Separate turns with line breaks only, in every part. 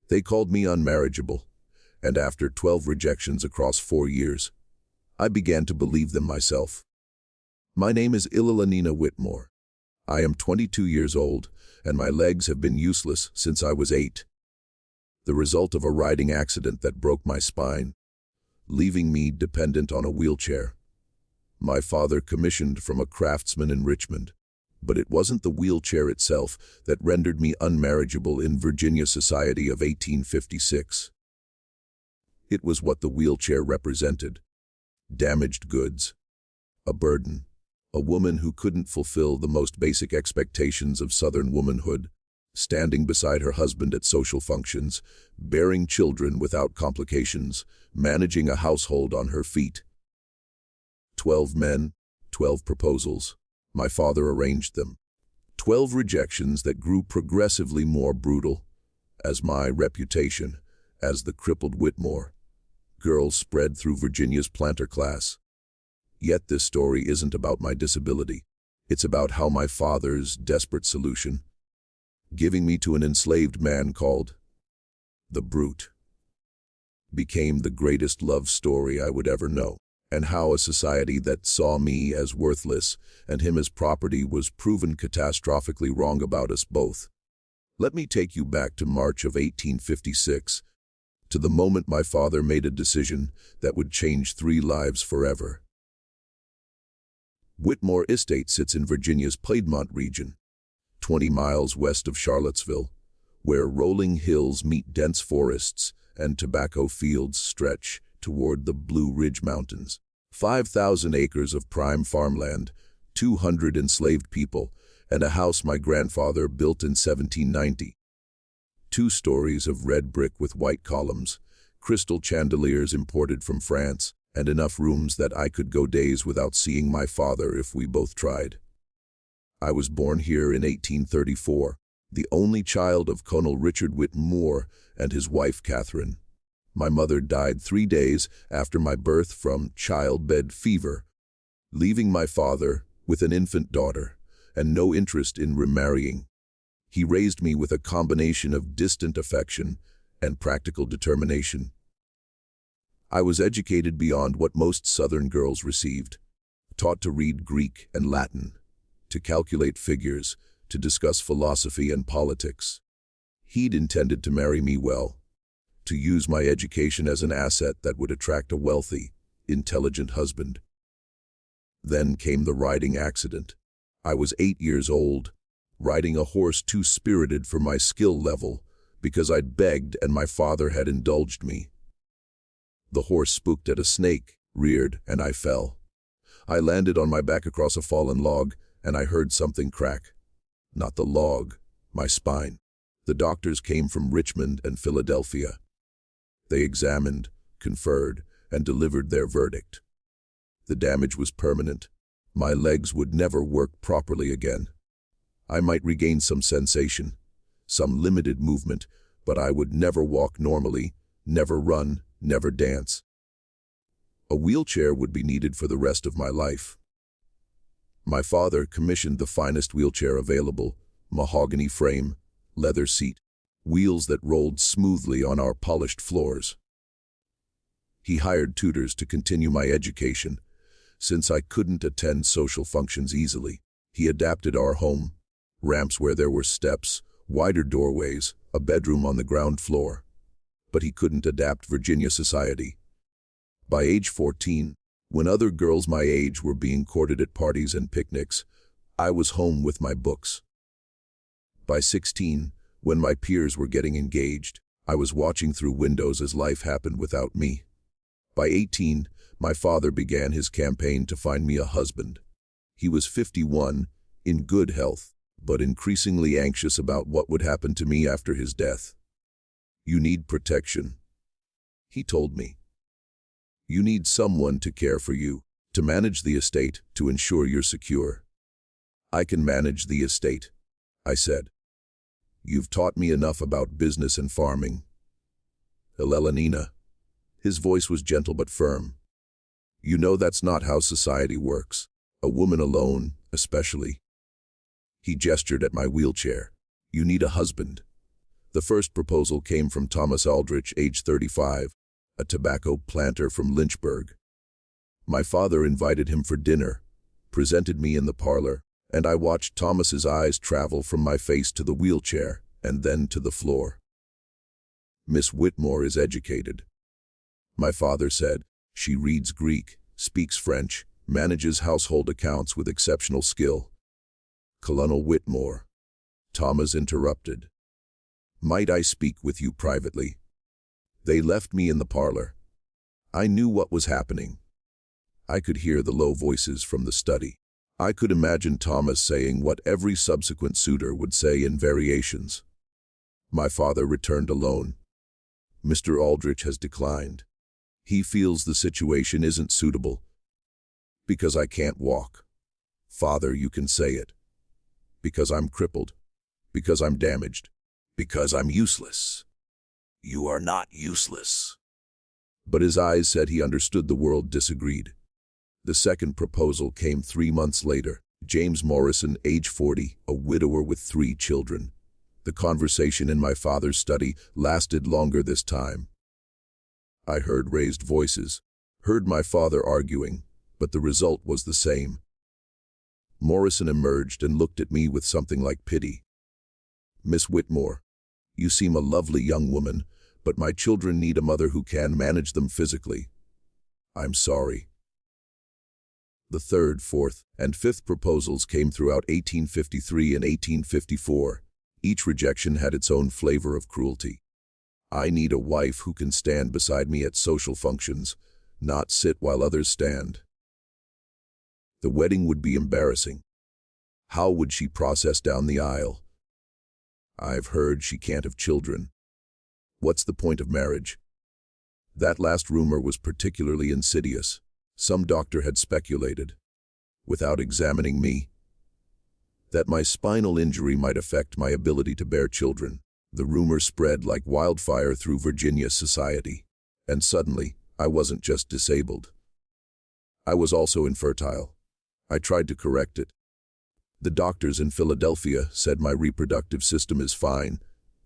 They called me unmarriageable, and after 12 rejections across 4 years, I began to believe them myself. My name is Unwanted Whitmore. I am 22 years old, and my legs have been useless since I was 8. The result of a riding accident that broke my spine, leaving me dependent on a wheelchair. My father commissioned from a craftsman in Richmond, but it wasn't the wheelchair itself that rendered me unmarriageable in Virginia society of 1856. It was what the wheelchair represented: damaged goods, a burden, a woman who couldn't fulfill the most basic expectations of Southern womanhood, standing beside her husband at social functions, bearing children without complications, managing a household on her feet. 12 men, 12 proposals. My father arranged them. 12 rejections that grew progressively more brutal, as my reputation, as the crippled Whitmore, girls spread through Virginia's planter class. Yet this story isn't about my disability. It's about how my father's desperate solution, giving me to an enslaved man called the Brute, became the greatest love story I would ever know, and how a society that saw me as worthless and him as property was proven catastrophically wrong about us both. Let me take you back to March of 1856, to the moment my father made a decision that would change 3 lives forever. Whitmore Estate sits in Virginia's Piedmont region, 20 miles west of Charlottesville, where rolling hills meet dense forests and tobacco fields stretch toward the Blue Ridge Mountains. 5,000 acres of prime farmland, 200 enslaved people, and a house my grandfather built in 1790. 2 stories of red brick with white columns, crystal chandeliers imported from France, and enough rooms that I could go days without seeing my father if we both tried. I was born here in 1834, the only child of Colonel Richard Whitmore and his wife Catherine. My mother died 3 days after my birth from childbed fever, leaving my father with an infant daughter and no interest in remarrying. He raised me with a combination of distant affection and practical determination. I was educated beyond what most Southern girls received, taught to read Greek and Latin, to calculate figures, to discuss philosophy and politics. He'd intended to marry me well, to use my education as an asset that would attract a wealthy, intelligent husband. Then came the riding accident. I was 8 years old, riding a horse too spirited for my skill level because I'd begged and my father had indulged me. The horse spooked at a snake, reared, and I fell. I landed on my back across a fallen log, and I heard something crack. Not the log, my spine. The doctors came from Richmond and Philadelphia. They examined, conferred, and delivered their verdict. The damage was permanent. My legs would never work properly again. I might regain some sensation, some limited movement, but I would never walk normally, never run, never dance. A wheelchair would be needed for the rest of my life. My father commissioned the finest wheelchair available: mahogany frame, leather seat, wheels that rolled smoothly on our polished floors. He hired tutors to continue my education. Since I couldn't attend social functions easily, he adapted our home: ramps where there were steps, wider doorways, a bedroom on the ground floor. But he couldn't adapt Virginia society. By age 14, when other girls my age were being courted at parties and picnics, I was home with my books. By 16, when my peers were getting engaged, I was watching through windows as life happened without me. By 18, my father began his campaign to find me a husband. He was 51, in good health, but increasingly anxious about what would happen to me after his death. "You need protection," he told me. "You need someone to care for you, to manage the estate, to ensure you're secure." "I can manage the estate," I said. "You've taught me enough about business and farming." "Elelina." His voice was gentle but firm. "You know that's not how society works. A woman alone, especially." He gestured at my wheelchair. "You need a husband. The first proposal came from Thomas Aldrich, age 35, a tobacco planter from Lynchburg. My father invited him for dinner, presented me in the parlor, and I watched Thomas's eyes travel from my face to the wheelchair and then to the floor. "Miss Whitmore is educated," my father said. "She reads Greek, speaks French, manages household accounts with exceptional skill." "Colonel Whitmore," Thomas interrupted. "Might I speak with you privately?" They left me in the parlor. I knew what was happening. I could hear the low voices from the study. I could imagine Thomas saying what every subsequent suitor would say in variations. My father returned alone. "Mr. Aldrich has declined. He feels the situation isn't suitable. Because I can't walk." "Father, you can say it. Because I'm crippled. Because I'm damaged. Because I'm useless." "You are not useless." But his eyes said he understood the world disagreed. The second proposal came 3 months later. James Morrison, age 40, a widower with 3 children. The conversation in my father's study lasted longer this time. I heard raised voices, heard my father arguing, but the result was the same. Morrison emerged and looked at me with something like pity. "Miss Whitmore, you seem a lovely young woman, but my children need a mother who can manage them physically. I'm sorry." The third, fourth, and fifth proposals came throughout 1853 and 1854. Each rejection had its own flavor of cruelty. "I need a wife who can stand beside me at social functions, not sit while others stand." The wedding would be embarrassing. How would she process down the aisle? "I've heard she can't have children. What's the point of marriage?" That last rumor was particularly insidious. Some doctor had speculated, without examining me, that my spinal injury might affect my ability to bear children. The rumor spread like wildfire through Virginia society. And suddenly, I wasn't just disabled. I was also infertile. I tried to correct it. The doctors in Philadelphia said my reproductive system is fine,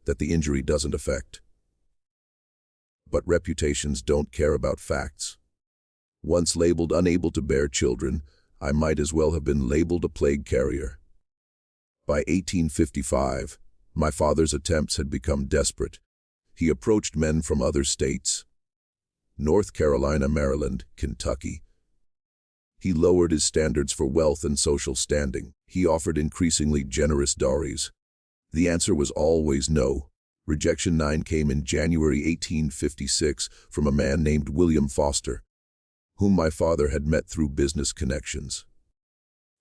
that the injury doesn't affect. But reputations don't care about facts. Once labeled unable to bear children, I might as well have been labeled a plague carrier. By 1855, my father's attempts had become desperate. He approached men from other states, North Carolina, Maryland, Kentucky. He lowered his standards for wealth and social standing. He offered increasingly generous dowries. The answer was always no. Rejection 9 came in January 1856 from a man named William Foster, whom my father had met through business connections.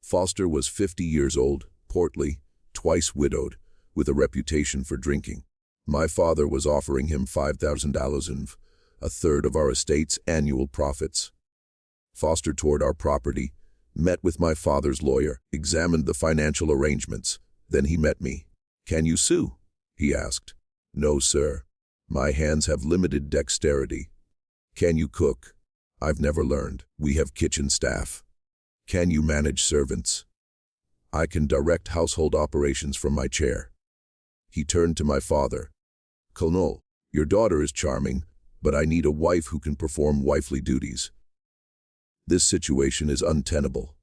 Foster was 50 years old, portly, twice widowed, with a reputation for drinking. My father was offering him $5,000 and a third of our estate's annual profits. Foster toured our property, met with my father's lawyer, examined the financial arrangements. Then he met me. "Can you sue?" he asked. "No, sir. My hands have limited dexterity." "Can you cook?" "I've never learned. We have kitchen staff." "Can you manage servants?" "I can direct household operations from my chair." He turned to my father. "Colonel, your daughter is charming, but I need a wife who can perform wifely duties. This situation is untenable."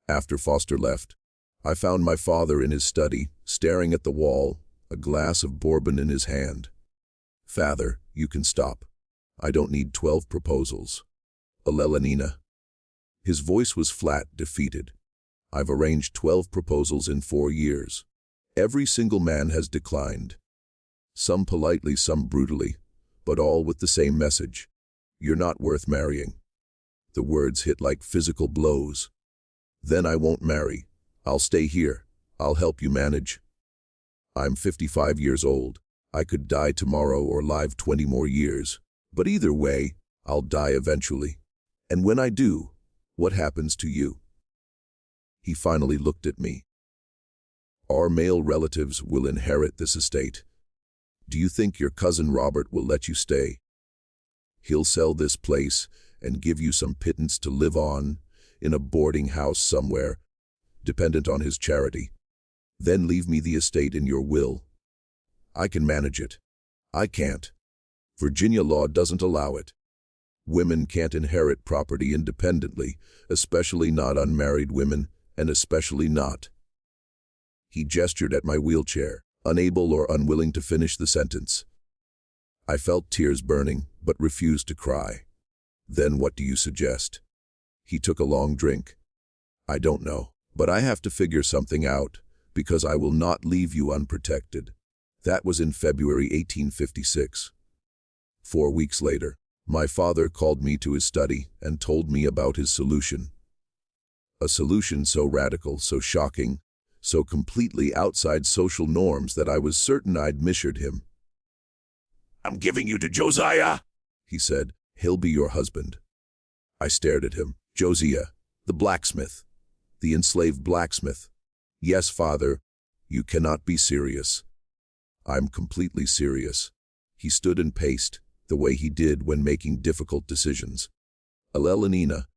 After Foster left, I found my father in his study, staring at the wall, a glass of bourbon in his hand. "Father, you can stop. I don't need 12 proposals. Alelanina." His voice was flat, defeated. "I've arranged 12 proposals in 4 years. Every single man has declined. Some politely, some brutally, but all with the same message. You're not worth marrying." The words hit like physical blows. "Then I won't marry. I'll stay here. I'll help you manage. I'm 55 years old. I could die tomorrow or live 20 more years. But either way, I'll die eventually. And when I do, what happens to you?" He finally looked at me. "Our male relatives will inherit this estate. Do you think your cousin Robert will let you stay? He'll sell this place and give you some pittance to live on in a boarding house somewhere, dependent on his charity. Then leave me the estate in your will. I can manage it. I can't. Virginia law doesn't allow it. Women can't inherit property independently, especially not unmarried women, and especially not. He gestured at my wheelchair, unable or unwilling to finish the sentence. I felt tears burning, but refused to cry. Then what do you suggest? He took a long drink. I don't know, but I have to figure something out, because I will not leave you unprotected. That was in February 1856. 4 weeks later, my father called me to his study and told me about his solution. A solution so radical, so shocking, so completely outside social norms that I was certain I'd misheard him. "I'm giving you to Josiah," he said. "He'll be your husband." I stared at him. Josiah, the blacksmith, the enslaved blacksmith. "Yes, father, you cannot be serious." "I'm completely serious." He stood and paced, the way he did when making difficult decisions. "Alelina,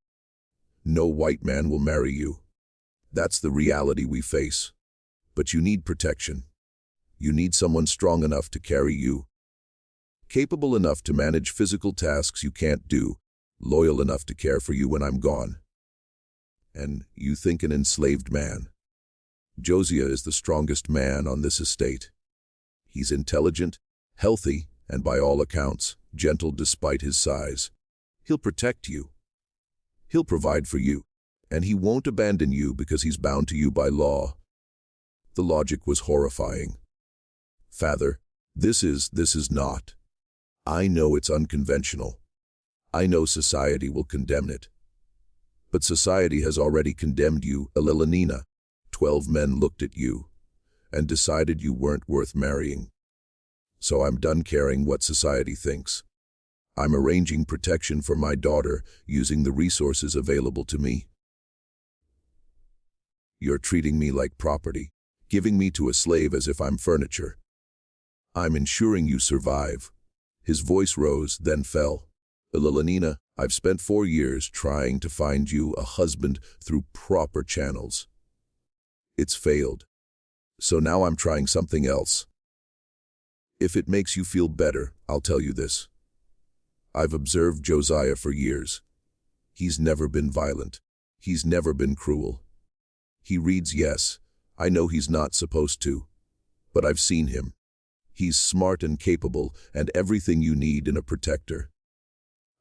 no white man will marry you. That's the reality we face. But you need protection. You need someone strong enough to carry you, capable enough to manage physical tasks you can't do, loyal enough to care for you when I'm gone. And you think an enslaved man. Josiah is the strongest man on this estate. He's intelligent, healthy, and by all accounts, gentle despite his size. He'll protect you. He'll provide for you. And he won't abandon you because he's bound to you by law." The logic was horrifying. "Father, this is not. I know it's unconventional. I know society will condemn it. But society has already condemned you, Alelina. 12 men looked at you and decided you weren't worth marrying. So I'm done caring what society thinks. I'm arranging protection for my daughter using the resources available to me. You're treating me like property, giving me to a slave as if I'm furniture. I'm ensuring you survive." His voice rose, then fell. "Alelina, I've spent 4 years trying to find you a husband through proper channels. It's failed. So now I'm trying something else. If it makes you feel better, I'll tell you this. I've observed Josiah for years. He's never been violent. He's never been cruel. He reads, yes. I know he's not supposed to. But I've seen him. He's smart and capable, and everything you need in a protector.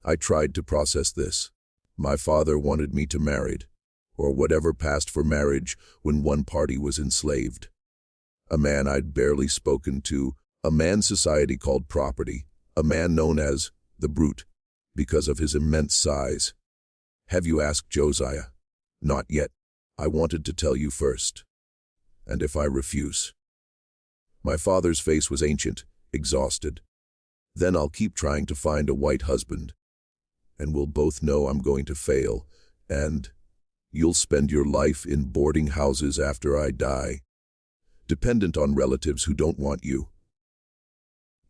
I tried to process this. My father wanted me to marry, or whatever passed for marriage when one party was enslaved. A man I'd barely spoken to, a man society called property, a man known as the brute, because of his immense size. Have you asked Josiah? Not yet. I wanted to tell you first. And if I refuse? My father's face was ancient, exhausted. Then I'll keep trying to find a white husband. And we'll both know I'm going to fail, and you'll spend your life in boarding houses after I die, dependent on relatives who don't want you.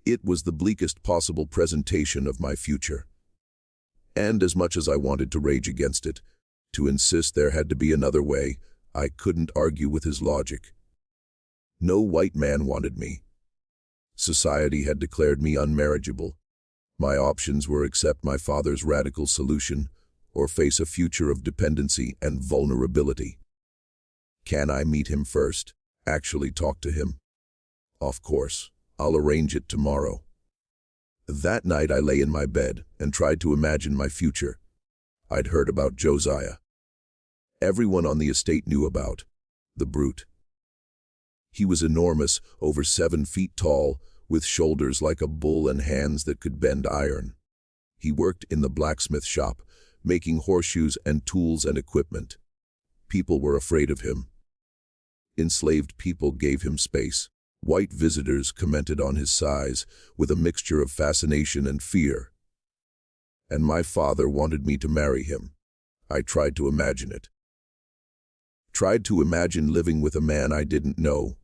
It was the bleakest possible presentation of my future. And as much as I wanted to rage against it, to insist there had to be another way, I couldn't argue with his logic. No white man wanted me. Society had declared me unmarriageable. My options were accept my father's radical solution or face a future of dependency and vulnerability. Can I meet him first? Actually talk to him? Of course. I'll arrange it tomorrow. That night I lay in my bed and tried to imagine my future. I'd heard about Josiah. Everyone on the estate knew about the brute. He was enormous, over 7 feet tall, with shoulders like a bull and hands that could bend iron. He worked in the blacksmith shop, making horseshoes and tools and equipment. People were afraid of him. Enslaved people gave him space. White visitors commented on his size with a mixture of fascination and fear. And my father wanted me to marry him. I tried to imagine it. Tried to imagine living with a man I didn't know.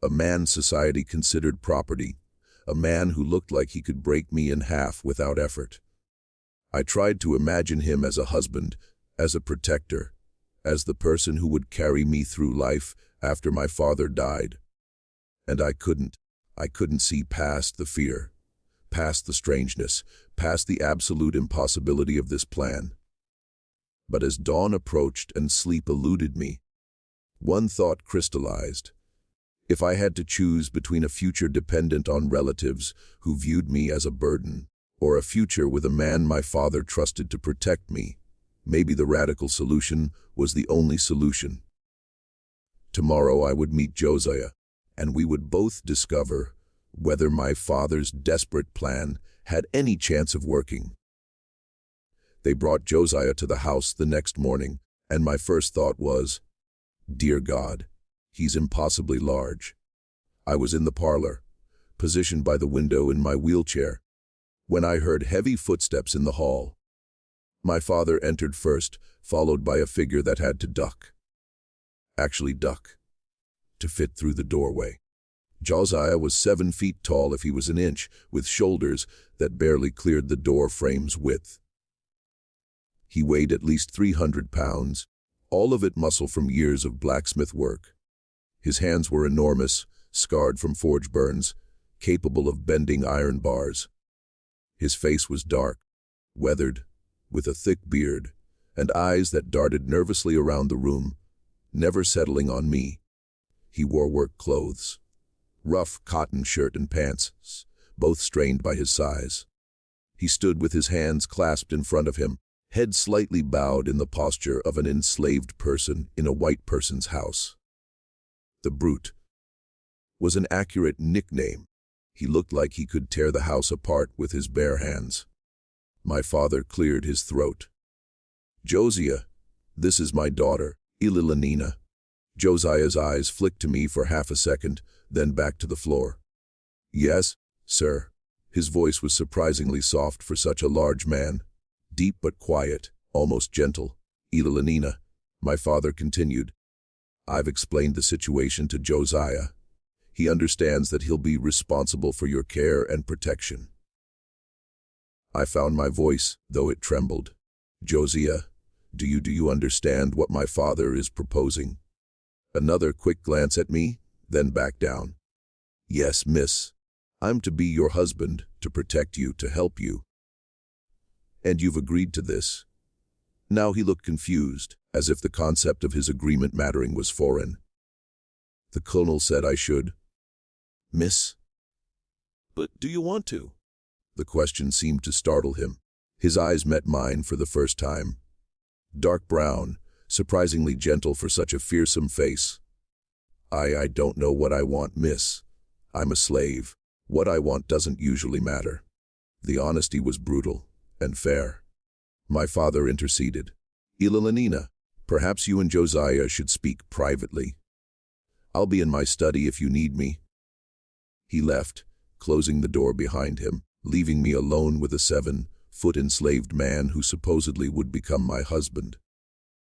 A man society considered property. A man who looked like he could break me in half without effort. I tried to imagine him as a husband, as a protector, as the person who would carry me through life after my father died. And I couldn't. I couldn't see past the fear, past the strangeness, past the absolute impossibility of this plan. But as dawn approached and sleep eluded me, one thought crystallized. If I had to choose between a future dependent on relatives who viewed me as a burden, or a future with a man my father trusted to protect me, maybe the radical solution was the only solution. Tomorrow I would meet Josiah, and we would both discover whether my father's desperate plan had any chance of working. They brought Josiah to the house the next morning, and my first thought was, "Dear God, he's impossibly large." I was in the parlor, positioned by the window in my wheelchair, when I heard heavy footsteps in the hall. My father entered first, followed by a figure that had to duck. Actually duck, to fit through the doorway. Josiah was 7 feet tall if he was an inch, with shoulders that barely cleared the door frame's width. He weighed at least 300 pounds, all of it muscle from years of blacksmith work. His hands were enormous, scarred from forge burns, capable of bending iron bars. His face was dark, weathered, with a thick beard, and eyes that darted nervously around the room, never settling on me. He wore work clothes, rough cotton shirt and pants, both strained by his size. He stood with his hands clasped in front of him, head slightly bowed in the posture of an enslaved person in a white person's house. The Brute was an accurate nickname. He looked like he could tear the house apart with his bare hands. My father cleared his throat. "Josiah, this is my daughter, Ililanina." Josiah's eyes flicked to me for half a second, then back to the floor. "Yes, sir." His voice was surprisingly soft for such a large man. Deep but quiet, almost gentle. "Ililanina," my father continued. "I've explained the situation to Josiah. He understands that he'll be responsible for your care and protection." I found my voice, though it trembled. "Josiah, do you understand what my father is proposing?" Another quick glance at me, then back down. "Yes, miss. I'm to be your husband, to protect you, to help you." "And you've agreed to this?" Now he looked confused, as if the concept of his agreement mattering was foreign. "The colonel said I should." "Miss?" "But do you want to?" The question seemed to startle him. His eyes met mine for the first time. Dark brown, surprisingly gentle for such a fearsome face. I don't know what I want, miss. I'm a slave. What I want doesn't usually matter." The honesty was brutal and fair. My father interceded. "Ililanina, perhaps you and Josiah should speak privately. I'll be in my study if you need me." He left, closing the door behind him, leaving me alone with a 7-foot enslaved man who supposedly would become my husband.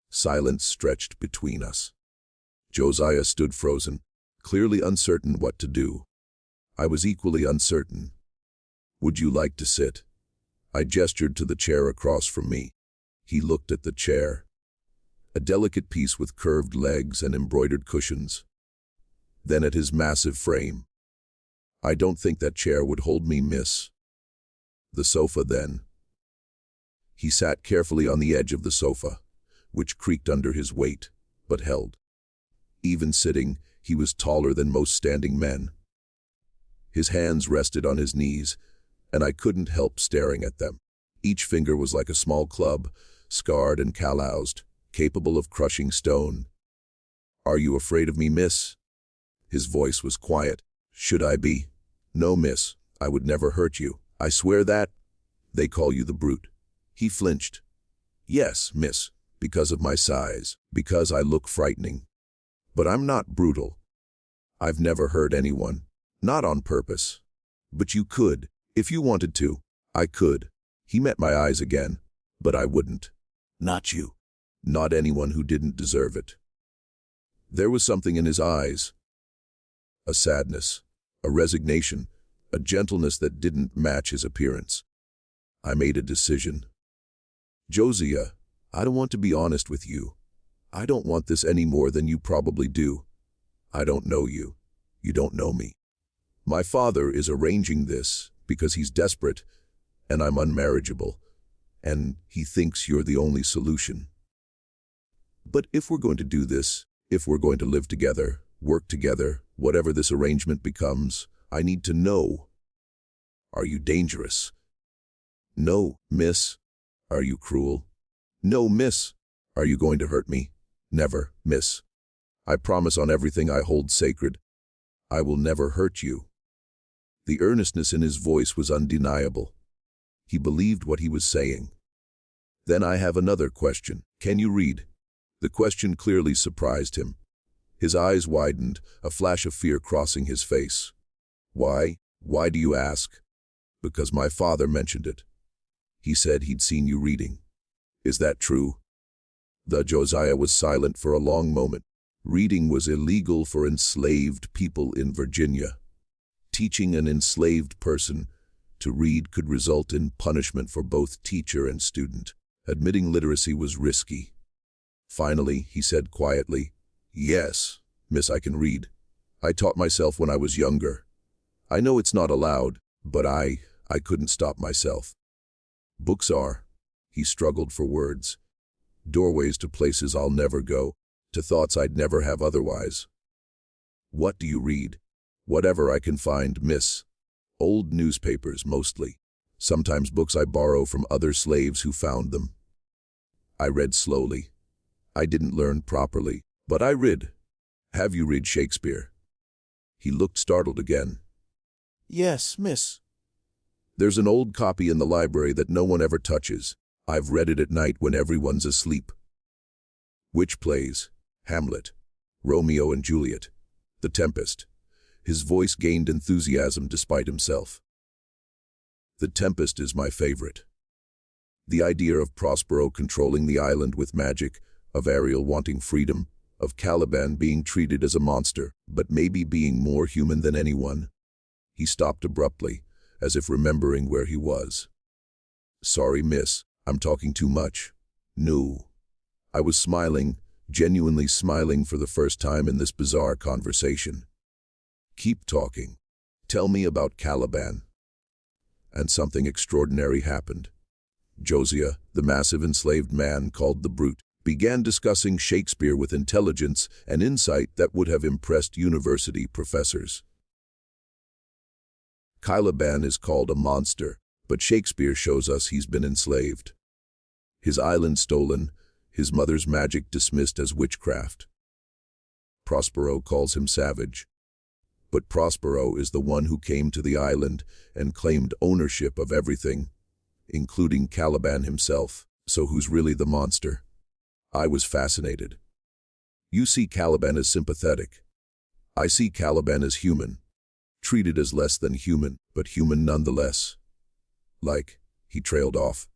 Silence stretched between us. Josiah stood frozen, clearly uncertain what to do. I was equally uncertain. "Would you like to sit?" I gestured to the chair across from me. He looked at the chair. A delicate piece with curved legs and embroidered cushions. Then at his massive frame. "I don't think that chair would hold me, miss." "The sofa, then." He sat carefully on the edge of the sofa, which creaked under his weight, but held. Even sitting, he was taller than most standing men. His hands rested on his knees, and I couldn't help staring at them. Each finger was like a small club, scarred and calloused, capable of crushing stone. "Are you afraid of me, miss?" His voice was quiet. "Should I be?" "No, miss, I would never hurt you. I swear that." "They call you the Brute." He flinched. "Yes, miss, because of my size, because I look frightening. But I'm not brutal. I've never hurt anyone, not on purpose. But you could, if you wanted to." "I could." He met my eyes again. "But I wouldn't." "Not you." "Not anyone who didn't deserve it." There was something in his eyes. A sadness, a resignation, a gentleness that didn't match his appearance. I made a decision. "Josiah, I don't want to be honest with you. I don't want this any more than you probably do. I don't know you. You don't know me. My father is arranging this because he's desperate, and I'm unmarriageable, and he thinks you're the only solution. But if we're going to do this, if we're going to live together, work together, whatever this arrangement becomes, I need to know. Are you dangerous? No, miss. Are you cruel? No, miss. Are you going to hurt me? Never, miss. I promise on everything I hold sacred, I will never hurt you. The earnestness in his voice was undeniable. He believed what he was saying. Then I have another question. Can you read? The question clearly surprised him. His eyes widened, a flash of fear crossing his face. Why? Why do you ask? Because my father mentioned it. He said he'd seen you reading. Is that true? The Josiah was silent for a long moment. Reading was illegal for enslaved people in Virginia. Teaching an enslaved person to read could result in punishment for both teacher and student. Admitting literacy was risky. Finally, he said quietly, "Yes, miss, I can read. I taught myself when I was younger. I know it's not allowed, but I couldn't stop myself." Books are, he struggled for words, doorways to places I'll never go, to thoughts I'd never have otherwise. What do you read? Whatever I can find, miss. Old newspapers, mostly. Sometimes books I borrow from other slaves who found them. I read slowly. I didn't learn properly, but I read. Have you read Shakespeare? He looked startled again. Yes, miss. There's an old copy in the library that no one ever touches. I've read it at night when everyone's asleep. Which plays? Hamlet, Romeo and Juliet, The Tempest. His voice gained enthusiasm despite himself. The Tempest is my favorite. The idea of Prospero controlling the island with magic, of Ariel wanting freedom, of Caliban being treated as a monster, but maybe being more human than anyone. He stopped abruptly, as if remembering where he was. Sorry, miss, I'm talking too much. No. I was smiling, genuinely smiling for the first time in this bizarre conversation. Keep talking. Tell me about Caliban. And something extraordinary happened. Josiah, the massive enslaved man called the Brute, began discussing Shakespeare with intelligence and insight that would have impressed university professors. Caliban is called a monster, but Shakespeare shows us he's been enslaved. His island stolen, his mother's magic dismissed as witchcraft. Prospero calls him savage. But Prospero is the one who came to the island and claimed ownership of everything, including Caliban himself. So who's really the monster? I was fascinated. You see Caliban as sympathetic. I see Caliban as human, treated as less than human, but human nonetheless. Like, he trailed off.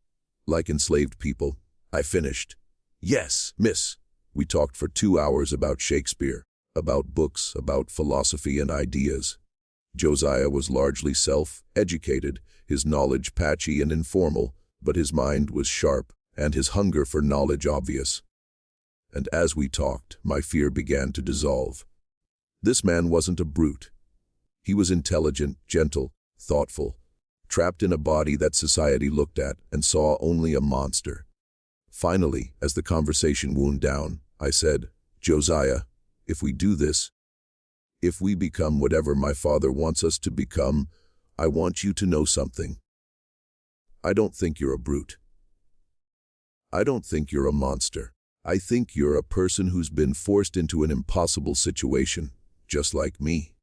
Like enslaved people. I finished. Yes, miss. We talked for 2 hours about Shakespeare, about books, about philosophy and ideas. Josiah was largely self-educated, his knowledge patchy and informal, but his mind was sharp, and his hunger for knowledge obvious. And as we talked, my fear began to dissolve. This man wasn't a brute. He was intelligent, gentle, thoughtful, trapped in a body that society looked at and saw only a monster. Finally, as the conversation wound down, I said, Josiah, if we do this, if we become whatever my father wants us to become, I want you to know something. I don't think you're a brute. I don't think you're a monster. I think you're a person who's been forced into an impossible situation, just like me.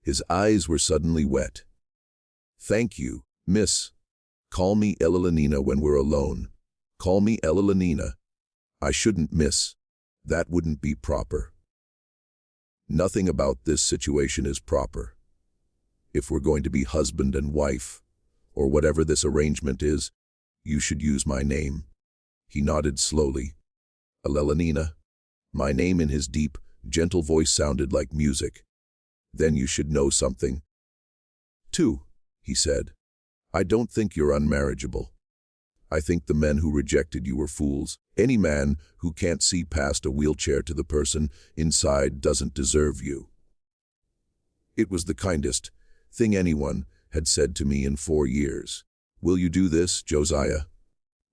His eyes were suddenly wet. Thank you, miss. Call me Ella when we're alone. Call me Ella. I shouldn't, miss. That wouldn't be proper. Nothing about this situation is proper. If we're going to be husband and wife, or whatever this arrangement is, you should use my name. He nodded slowly. Ella. My name in his deep, gentle voice sounded like music. Then you should know something. 2, he said. I don't think you're unmarriageable. I think the men who rejected you were fools. Any man who can't see past a wheelchair to the person inside doesn't deserve you. It was the kindest thing anyone had said to me in 4 years. "Will you do this, Josiah?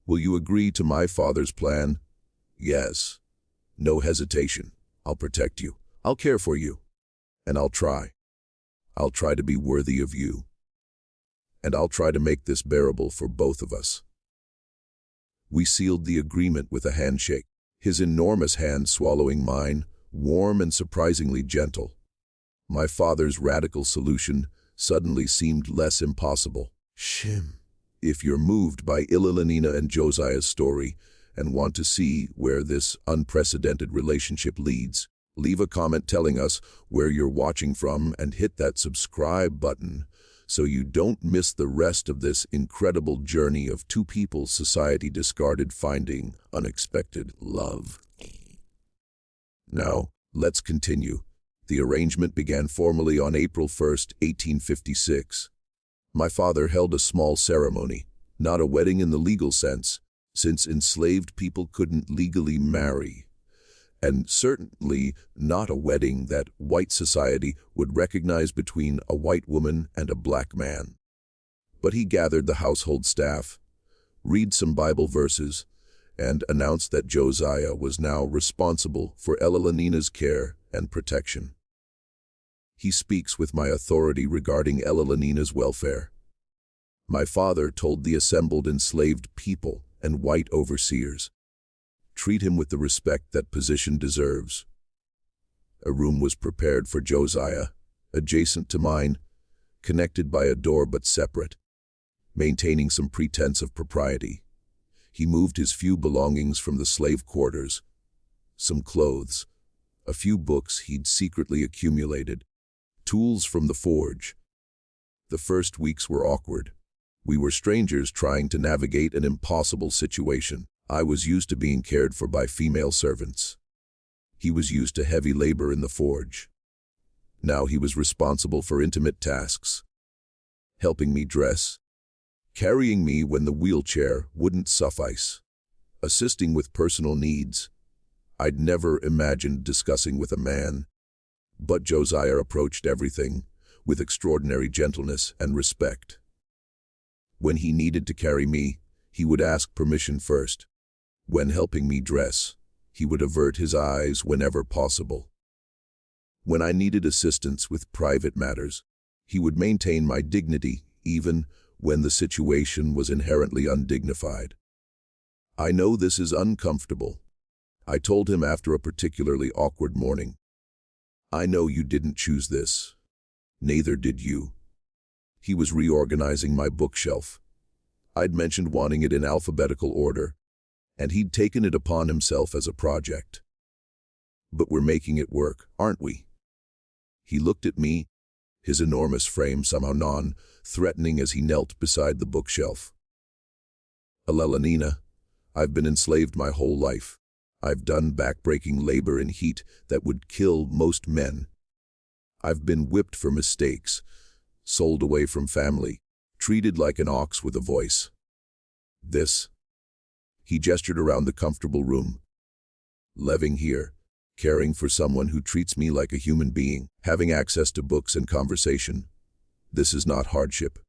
Will you agree to my father's plan?" "Yes." No hesitation. "I'll protect you. I'll care for you. And I'll try. I'll try to be worthy of you. And I'll try to make this bearable for both of us." We sealed the agreement with a handshake, his enormous hand swallowing mine, warm and surprisingly gentle. My father's radical solution suddenly seemed less impossible. "Shim. If you're moved by Ilalanina and Josiah's story and want to see where this unprecedented relationship leads, leave a comment telling us where you're watching from and hit that subscribe button so you don't miss the rest of this incredible journey of two people society discarded finding unexpected love. Now, let's continue. The arrangement began formally on April 1st, 1856. My father held a small ceremony, not a wedding in the legal sense, since enslaved people couldn't legally marry, and certainly not a wedding that white society would recognize between a white woman and a black man. But he gathered the household staff, read some Bible verses, and announced that Josiah was now responsible for Ilalanina's care and protection. He speaks with my authority regarding Ilalanina's welfare. My father told the assembled enslaved people and white overseers, "Treat him with the respect that position deserves." A room was prepared for Josiah, adjacent to mine, connected by a door but separate, maintaining some pretense of propriety. He moved his few belongings from the slave quarters, some clothes, a few books he'd secretly accumulated, tools from the forge. The first weeks were awkward. We were strangers trying to navigate an impossible situation. I was used to being cared for by female servants. He was used to heavy labor in the forge. Now he was responsible for intimate tasks, helping me dress, carrying me when the wheelchair wouldn't suffice, assisting with personal needs. I'd never imagined discussing with a man, but Josiah approached everything with extraordinary gentleness and respect. When he needed to carry me, he would ask permission first. When helping me dress, he would avert his eyes whenever possible. When I needed assistance with private matters, he would maintain my dignity even when the situation was inherently undignified. "I know this is uncomfortable," I told him after a particularly awkward morning. "I know you didn't choose this. Neither did you." He was reorganizing my bookshelf. I'd mentioned wanting it in alphabetical order, and he'd taken it upon himself as a project. "But we're making it work, aren't we?" He looked at me, his enormous frame somehow non-threatening as he knelt beside the bookshelf. "Ilalanina, I've been enslaved my whole life. I've done back-breaking labor in heat that would kill most men. I've been whipped for mistakes, sold away from family, treated like an ox with a voice. This," he gestured around the comfortable room, "living here, caring for someone who treats me like a human being, having access to books and conversation. This is not hardship."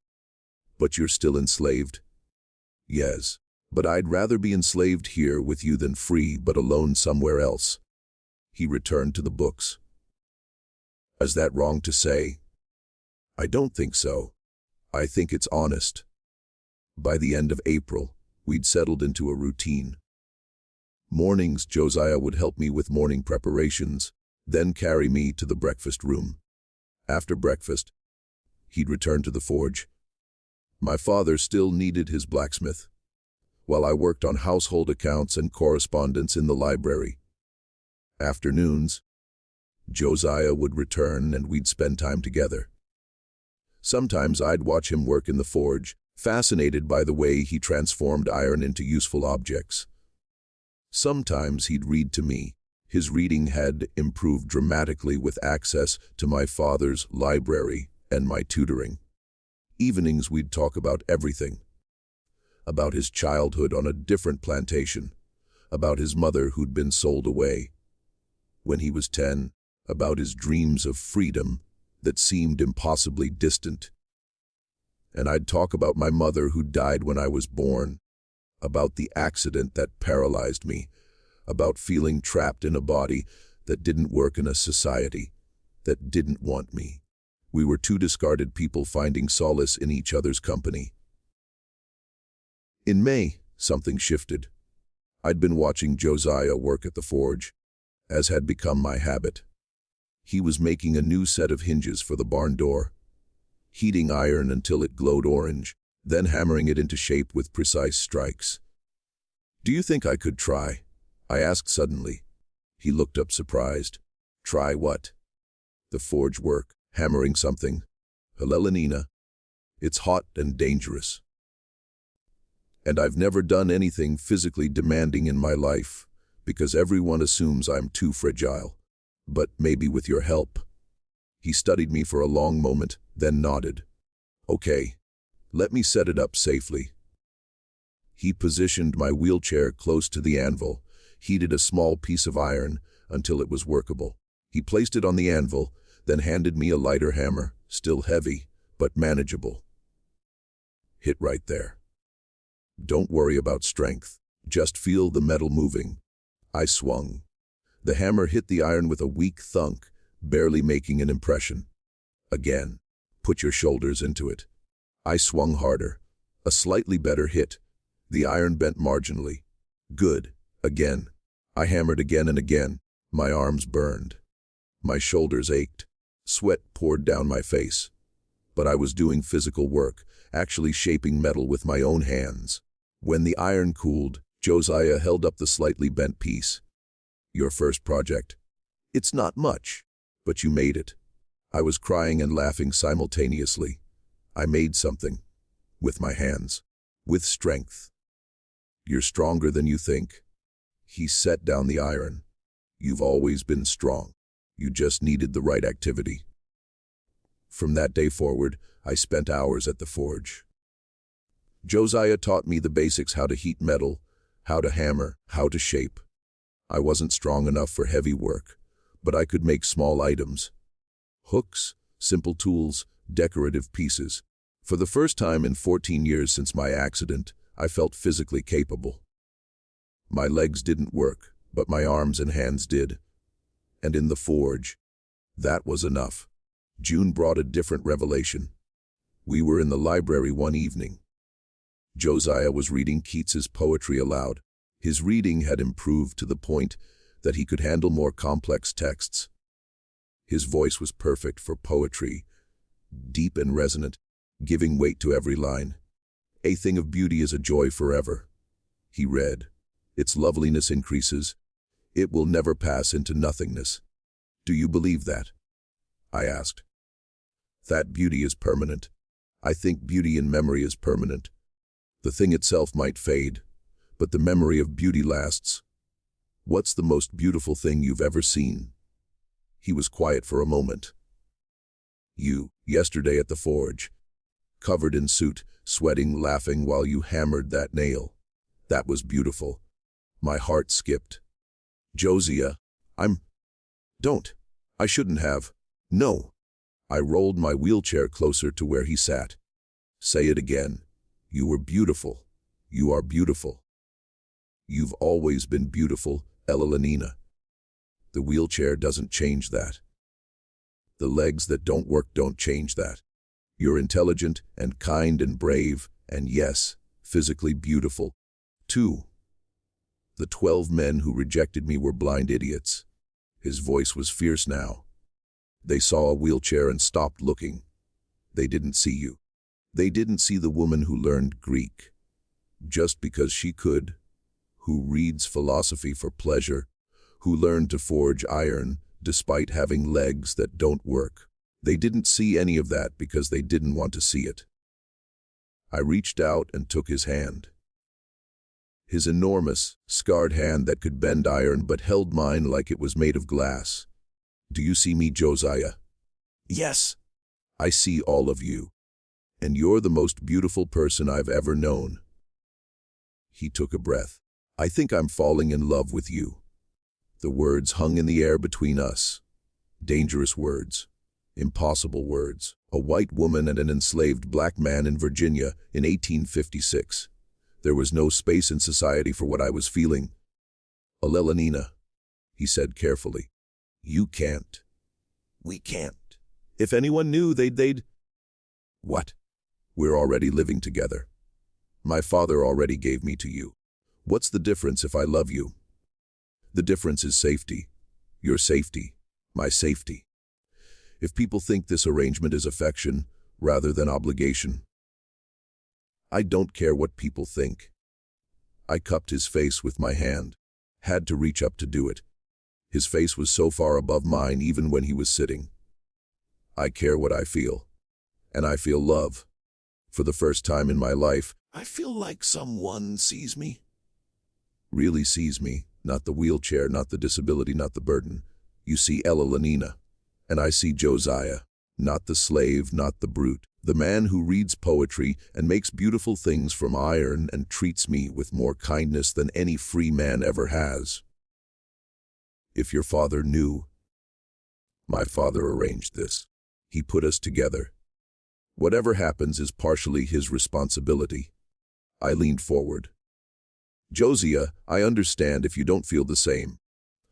"But you're still enslaved." "Yes, but I'd rather be enslaved here with you than free but alone somewhere else." He returned to the books. "Is that wrong to say?" "I don't think so. I think it's honest." By the end of April, we'd settled into a routine. Mornings, Josiah would help me with morning preparations, then carry me to the breakfast room. After breakfast, he'd return to the forge. My father still needed his blacksmith, while I worked on household accounts and correspondence in the library. Afternoons, Josiah would return and we'd spend time together. Sometimes I'd watch him work in the forge, fascinated by the way he transformed iron into useful objects. Sometimes he'd read to me. His reading had improved dramatically with access to my father's library and my tutoring. Evenings we'd talk about everything. About his childhood on a different plantation, about his mother who'd been sold away when he was 10, about his dreams of freedom, that seemed impossibly distant. And I'd talk about my mother who died when I was born, about the accident that paralyzed me, about feeling trapped in a body that didn't work in a society that didn't want me. We were two discarded people finding solace in each other's company. In May, something shifted. I'd been watching Josiah work at the forge, as had become my habit. He was making a new set of hinges for the barn door, heating iron until it glowed orange, then hammering it into shape with precise strikes. "Do you think I could try?" I asked suddenly. He looked up surprised. "Try what?" "The forge work, hammering something. Helena. It's hot and dangerous. And I've never done anything physically demanding in my life, because everyone assumes I'm too fragile. But maybe with your help." He studied me for a long moment, then nodded. "Okay, let me set it up safely." He positioned my wheelchair close to the anvil, heated a small piece of iron until it was workable. He placed it on the anvil, then handed me a lighter hammer, still heavy, but manageable. "Hit right there. Don't worry about strength, just feel the metal moving." I swung. The hammer hit the iron with a weak thunk, barely making an impression. "Again. Put your shoulders into it." I swung harder. A slightly better hit. The iron bent marginally. "Good. Again." I hammered again and again. My arms burned. My shoulders ached. Sweat poured down my face. But I was doing physical work, actually shaping metal with my own hands. When the iron cooled, Josiah held up the slightly bent piece. "Your first project. It's not much, but you made it." I was crying and laughing simultaneously. I made something. With my hands. With strength. "You're stronger than you think." He set down the iron. "You've always been strong. You just needed the right activity." From that day forward, I spent hours at the forge. Josiah taught me the basics: how to heat metal, how to hammer, how to shape. I wasn't strong enough for heavy work, but I could make small items. Hooks, simple tools, decorative pieces. For the first time in 14 years since my accident, I felt physically capable. My legs didn't work, but my arms and hands did. And in the forge, that was enough. June brought a different revelation. We were in the library one evening. Josiah was reading Keats's poetry aloud. His reading had improved to the point that he could handle more complex texts. His voice was perfect for poetry, deep and resonant, giving weight to every line. "A thing of beauty is a joy forever," he read. "Its loveliness increases. It will never pass into nothingness." "Do you believe that?" I asked. "That beauty is permanent. I think beauty in memory is permanent. The thing itself might fade, but the memory of beauty lasts. What's the most beautiful thing you've ever seen?" He was quiet for a moment. "You, yesterday at the forge. Covered in soot, sweating, laughing while you hammered that nail. That was beautiful." My heart skipped. "Josiah, Don't. I shouldn't have. No." I rolled my wheelchair closer to where he sat. "Say it again. You were beautiful. You are beautiful. You've always been beautiful, Helena. The wheelchair doesn't change that. The legs that don't work don't change that. You're intelligent and kind and brave, and yes, physically beautiful, too. The 12 men who rejected me were blind idiots." His voice was fierce now. "They saw a wheelchair and stopped looking. They didn't see you. They didn't see the woman who learned Greek just because she could, who reads philosophy for pleasure, who learned to forge iron despite having legs that don't work. They didn't see any of that because they didn't want to see it." I reached out and took his hand. His enormous, scarred hand that could bend iron but held mine like it was made of glass. "Do you see me, Josiah?" "Yes. I see all of you. And you're the most beautiful person I've ever known." He took a breath. "I think I'm falling in love with you." The words hung in the air between us. Dangerous words. Impossible words. A white woman and an enslaved black man in Virginia in 1856. There was no space in society for what I was feeling. Nina, he said carefully. You can't. We can't. If anyone knew, they'd... What? We're already living together. My father already gave me to you. What's the difference if I love you? The difference is safety. Your safety. My safety. If people think this arrangement is affection rather than obligation. I don't care what people think. I cupped his face with my hand. Had to reach up to do it. His face was so far above mine even when he was sitting. I care what I feel. And I feel love. For the first time in my life, I feel like someone sees me. Really sees me, not the wheelchair, not the disability, not the burden. You see Nina. And I see Josiah, not the slave, not the brute, the man who reads poetry and makes beautiful things from iron and treats me with more kindness than any free man ever has. If your father knew, my father arranged this. He put us together. Whatever happens is partially his responsibility. I leaned forward. Josiah, I understand if you don't feel the same.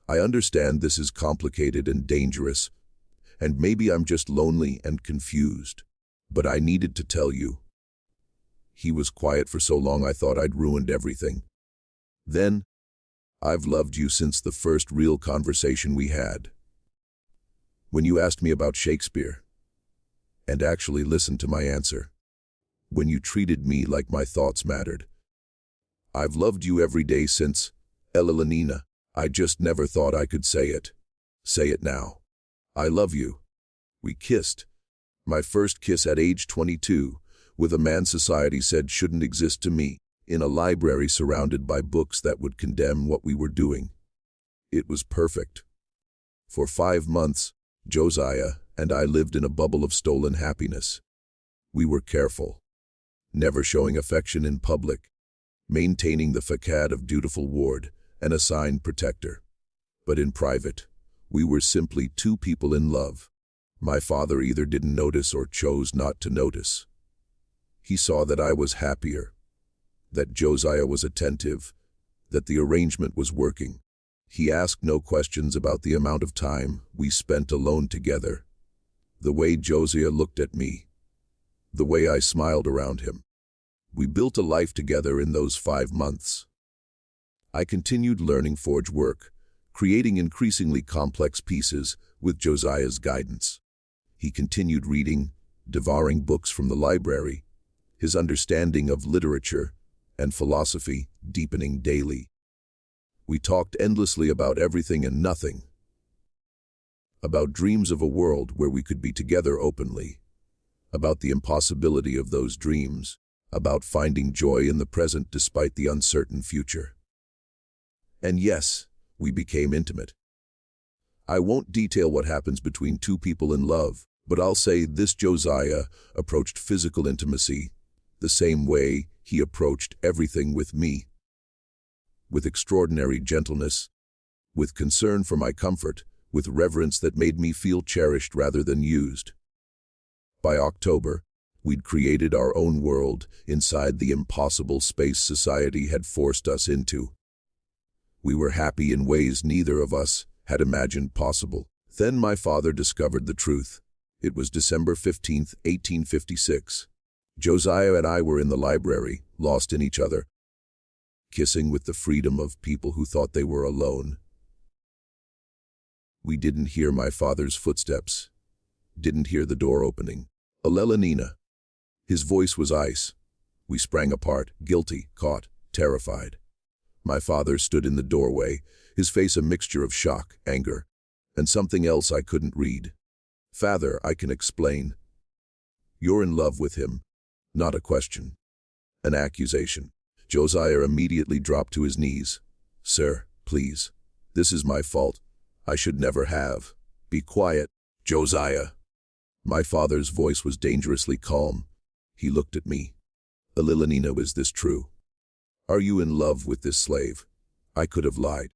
I understand this is complicated and dangerous, and maybe I'm just lonely and confused. But I needed to tell you. He was quiet for so long I thought I'd ruined everything. Then, I've loved you since the first real conversation we had. When you asked me about Shakespeare, and actually listened to my answer. When you treated me like my thoughts mattered. I've loved you every day since, Nina. I just never thought I could say it. Say it now. I love you. We kissed. My first kiss at age 22, with a man society said shouldn't exist to me, in a library surrounded by books that would condemn what we were doing. It was perfect. For 5 months, Josiah and I lived in a bubble of stolen happiness. We were careful, never showing affection in public, maintaining the facade of dutiful ward and assigned protector. But in private, we were simply two people in love. My father either didn't notice or chose not to notice. He saw that I was happier, that Josiah was attentive, that the arrangement was working. He asked no questions about the amount of time we spent alone together, the way Josiah looked at me, the way I smiled around him. We built a life together in those 5 months. I continued learning forge work, creating increasingly complex pieces with Josiah's guidance. He continued reading, devouring books from the library, his understanding of literature and philosophy deepening daily. We talked endlessly about everything and nothing, about dreams of a world where we could be together openly, about the impossibility of those dreams, about finding joy in the present despite the uncertain future. And yes, we became intimate. I won't detail what happens between two people in love, but I'll say this: Josiah approached physical intimacy the same way he approached everything with me. With extraordinary gentleness, with concern for my comfort, with reverence that made me feel cherished rather than used. By October, we'd created our own world inside the impossible space society had forced us into. We were happy in ways neither of us had imagined possible. Then my father discovered the truth. It was December 15th, 1856. Josiah and I were in the library, lost in each other, kissing with the freedom of people who thought they were alone. We didn't hear my father's footsteps, didn't hear the door opening. Nina. His voice was ice. We sprang apart, guilty, caught, terrified. My father stood in the doorway, his face a mixture of shock, anger, and something else I couldn't read. Father, I can explain. You're in love with him. Not a question. An accusation. Josiah immediately dropped to his knees. Sir, please. This is my fault. I should never have. Be quiet, Josiah. My father's voice was dangerously calm. He looked at me. Nina, is this true? Are you in love with this slave? I could have lied.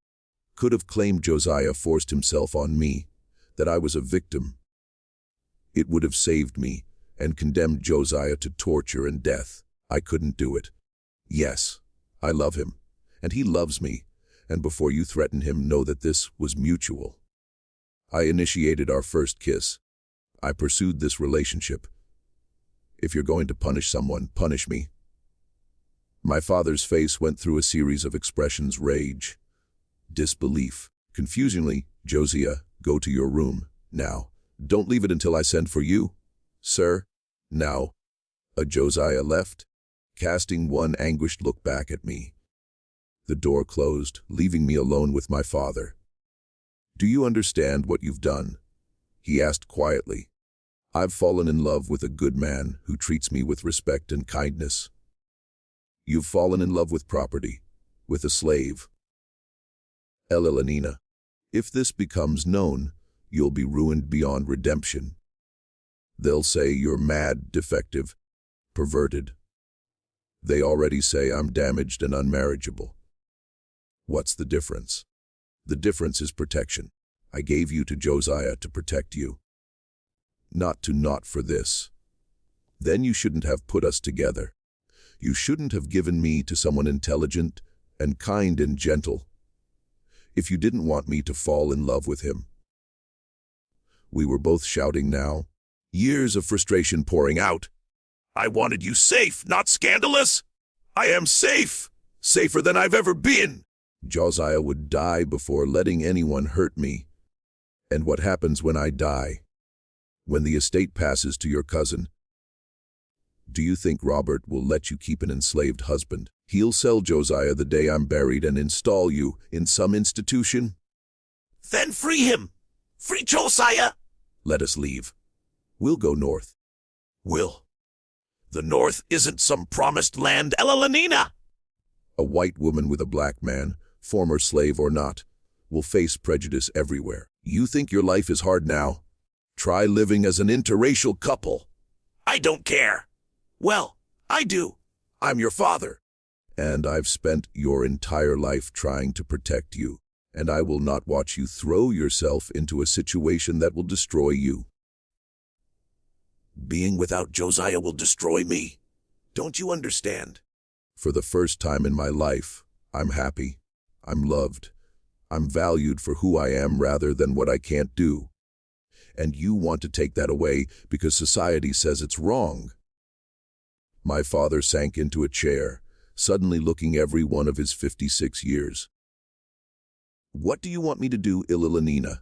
Could have claimed Josiah forced himself on me, that I was a victim. It would have saved me and condemned Josiah to torture and death. I couldn't do it. Yes, I love him, and he loves me, and before you threaten him, know that this was mutual. I initiated our first kiss. I pursued this relationship. If you're going to punish someone, punish me. My father's face went through a series of expressions: rage, disbelief. Confusingly, Josiah, go to your room, now. Don't leave it until I send for you. Sir, now. Josiah left, casting one anguished look back at me. The door closed, leaving me alone with my father. Do you understand what you've done? He asked quietly. I've fallen in love with a good man who treats me with respect and kindness. You've fallen in love with property, with a slave. Elelanina, if this becomes known, you'll be ruined beyond redemption. They'll say you're mad, defective, perverted. They already say I'm damaged and unmarriageable. What's the difference? The difference is protection. I gave you to Josiah to protect you. Not for this. Then you shouldn't have put us together. You shouldn't have given me to someone intelligent and kind and gentle. If you didn't want me to fall in love with him. We were both shouting now, years of frustration pouring out. I wanted you safe, not scandalous. I am safe, safer than I've ever been. Josiah would die before letting anyone hurt me. And what happens when I die? When the estate passes to your cousin? Do you think Robert will let you keep an enslaved husband? He'll sell Josiah the day I'm buried and install you in some institution? Then free him! Free Josiah! Let us leave. We'll go north. The north isn't some promised land, Elelanina! A white woman with a black man, former slave or not, will face prejudice everywhere. You think your life is hard now? Try living as an interracial couple. I don't care. Well, I do. I'm your father. And I've spent your entire life trying to protect you, and I will not watch you throw yourself into a situation that will destroy you. Being without Josiah will destroy me. Don't you understand? For the first time in my life, I'm happy. I'm loved. I'm valued for who I am rather than what I can't do. And you want to take that away because society says it's wrong. My father sank into a chair, suddenly looking every one of his 56 years. What do you want me to do, Elelanina?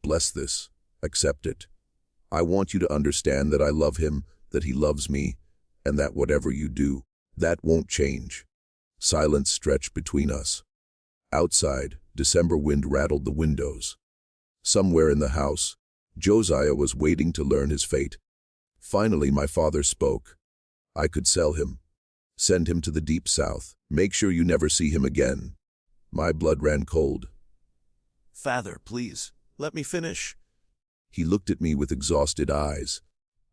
Bless this. Accept it. I want you to understand that I love him, that he loves me, and that whatever you do, that won't change. Silence stretched between us. Outside, December wind rattled the windows. Somewhere in the house, Josiah was waiting to learn his fate. Finally, my father spoke. I could sell him. Send him to the deep south. Make sure you never see him again. My blood ran cold. Father, please, let me finish. He looked at me with exhausted eyes.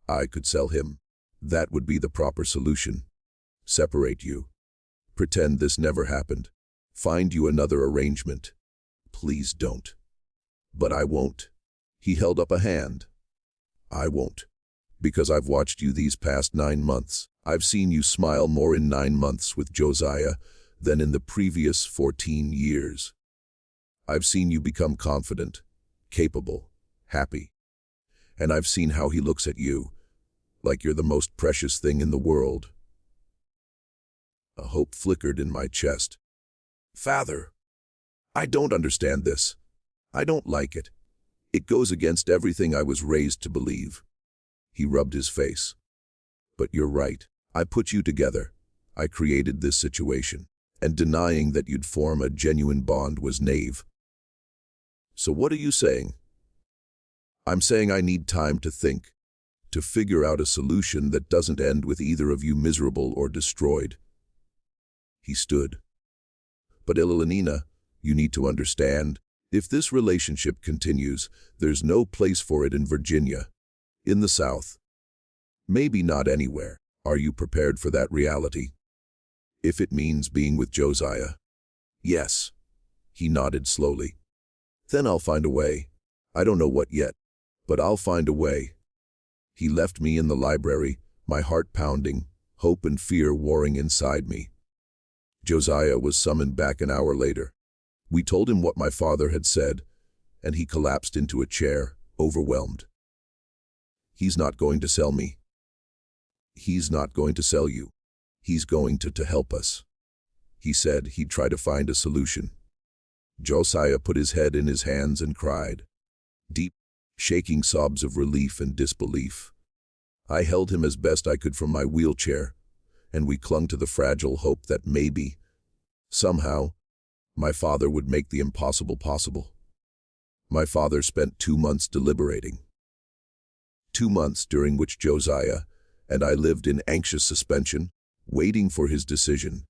I could sell him. That would be the proper solution. Separate you. Pretend this never happened. Find you another arrangement. Please don't. But I won't. He held up a hand. I won't. Because I've watched you these past 9 months. I've seen you smile more in 9 months with Josiah than in the previous 14 years. I've seen you become confident, capable, happy. And I've seen how he looks at you, like you're the most precious thing in the world. A hope flickered in my chest. Father, I don't understand this. I don't like it. It goes against everything I was raised to believe. He rubbed his face. But you're right. I put you together. I created this situation. And denying that you'd form a genuine bond was naive. So what are you saying? I'm saying I need time to think, to figure out a solution that doesn't end with either of you miserable or destroyed. He stood. But Elelanina, you need to understand, if this relationship continues, there's no place for it in Virginia, in the South. Maybe not anywhere. Are you prepared for that reality? If it means being with Josiah. Yes. He nodded slowly. Then I'll find a way. I don't know what yet, but I'll find a way. He left me in the library, my heart pounding, hope and fear warring inside me. Josiah was summoned back an hour later. We told him what my father had said, and he collapsed into a chair, overwhelmed. He's not going to sell me. He's not going to sell you. He's going to help us. He said he'd try to find a solution. Josiah put his head in his hands and cried. Deep, shaking sobs of relief and disbelief. I held him as best I could from my wheelchair, and we clung to the fragile hope that maybe, somehow, my father would make the impossible possible. My father spent 2 months deliberating. 2 months during which Josiah and I lived in anxious suspension, waiting for his decision.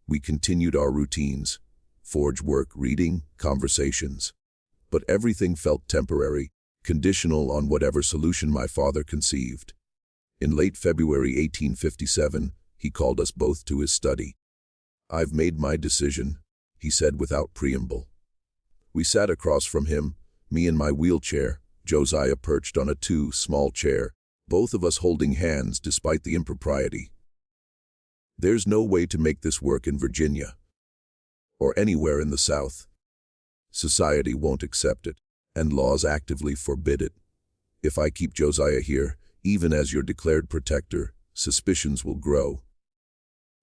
We continued our routines, forge work, reading, conversations. But everything felt temporary, conditional on whatever solution my father conceived. In late February 1857, he called us both to his study. I've made my decision, he said without preamble. We sat across from him, me in my wheelchair, Josiah perched on a small chair, both of us holding hands despite the impropriety. There's no way to make this work in Virginia, or anywhere in the South. Society won't accept it, and laws actively forbid it. If I keep Josiah here, even as your declared protector, suspicions will grow.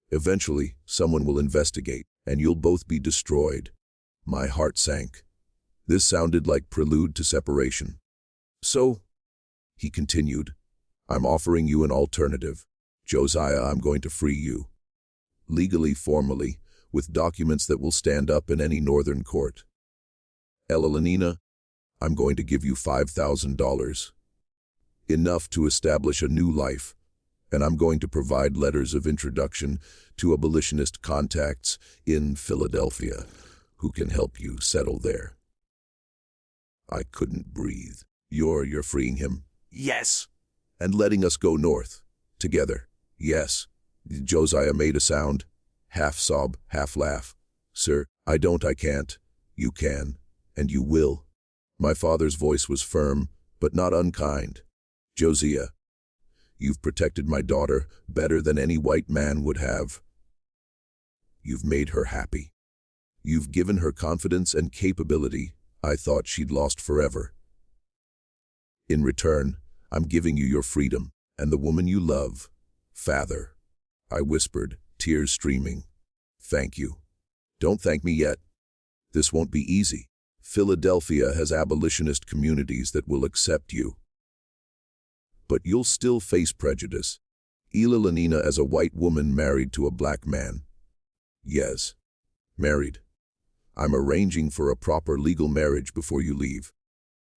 Eventually, someone will investigate, and you'll both be destroyed. My heart sank. This sounded like prelude to separation. So, he continued, I'm offering you an alternative. Josiah, I'm going to free you. Legally, formally, with documents that will stand up in any northern court. Elenina, I'm going to give you $5,000. Enough to establish a new life, and I'm going to provide letters of introduction to abolitionist contacts in Philadelphia who can help you settle there. I couldn't breathe. You're freeing him? Yes. And letting us go north, together? Yes. Josiah made a sound, half sob, half laugh. Sir, I can't. You can, and you will. My father's voice was firm, but not unkind. Josiah, you've protected my daughter better than any white man would have. You've made her happy. You've given her confidence and capability I thought she'd lost forever. In return, I'm giving you your freedom and the woman you love. Father, I whispered, tears streaming. Thank you. Don't thank me yet. This won't be easy. Philadelphia has abolitionist communities that will accept you. But you'll still face prejudice. Elenina as a white woman married to a black man. Yes, married. I'm arranging for a proper legal marriage before you leave.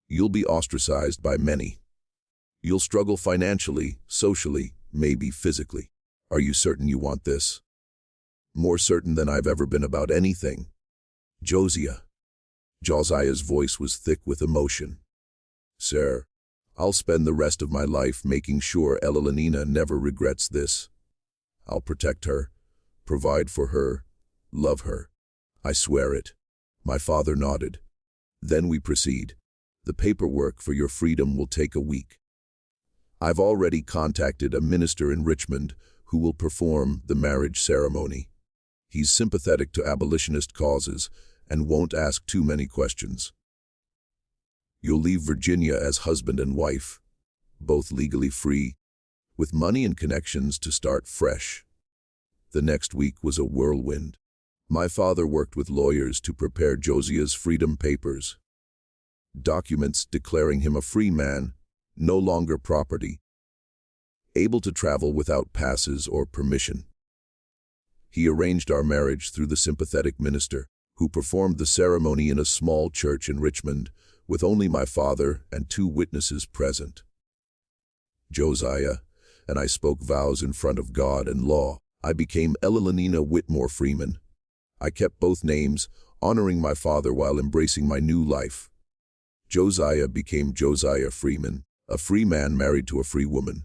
You'll be ostracized by many. You'll struggle financially, socially, maybe physically. Are you certain you want this? More certain than I've ever been about anything. Josiah. Josiah's voice was thick with emotion. Sir, I'll spend the rest of my life making sure Elenina never regrets this. I'll protect her, provide for her, love her. I swear it. My father nodded. Then we proceed. The paperwork for your freedom will take a week. I've already contacted a minister in Richmond who will perform the marriage ceremony. He's sympathetic to abolitionist causes and won't ask too many questions. You'll leave Virginia as husband and wife, both legally free, with money and connections to start fresh. The next week was a whirlwind. My father worked with lawyers to prepare Josiah's freedom papers. Documents declaring him a free man, no longer property, able to travel without passes or permission. He arranged our marriage through the sympathetic minister, who performed the ceremony in a small church in Richmond, with only my father and 2 witnesses present. Josiah and I spoke vows in front of God and law. I became Elenina Whitmore Freeman. I kept both names, honoring my father while embracing my new life. Josiah became Josiah Freeman, a free man married to a free woman.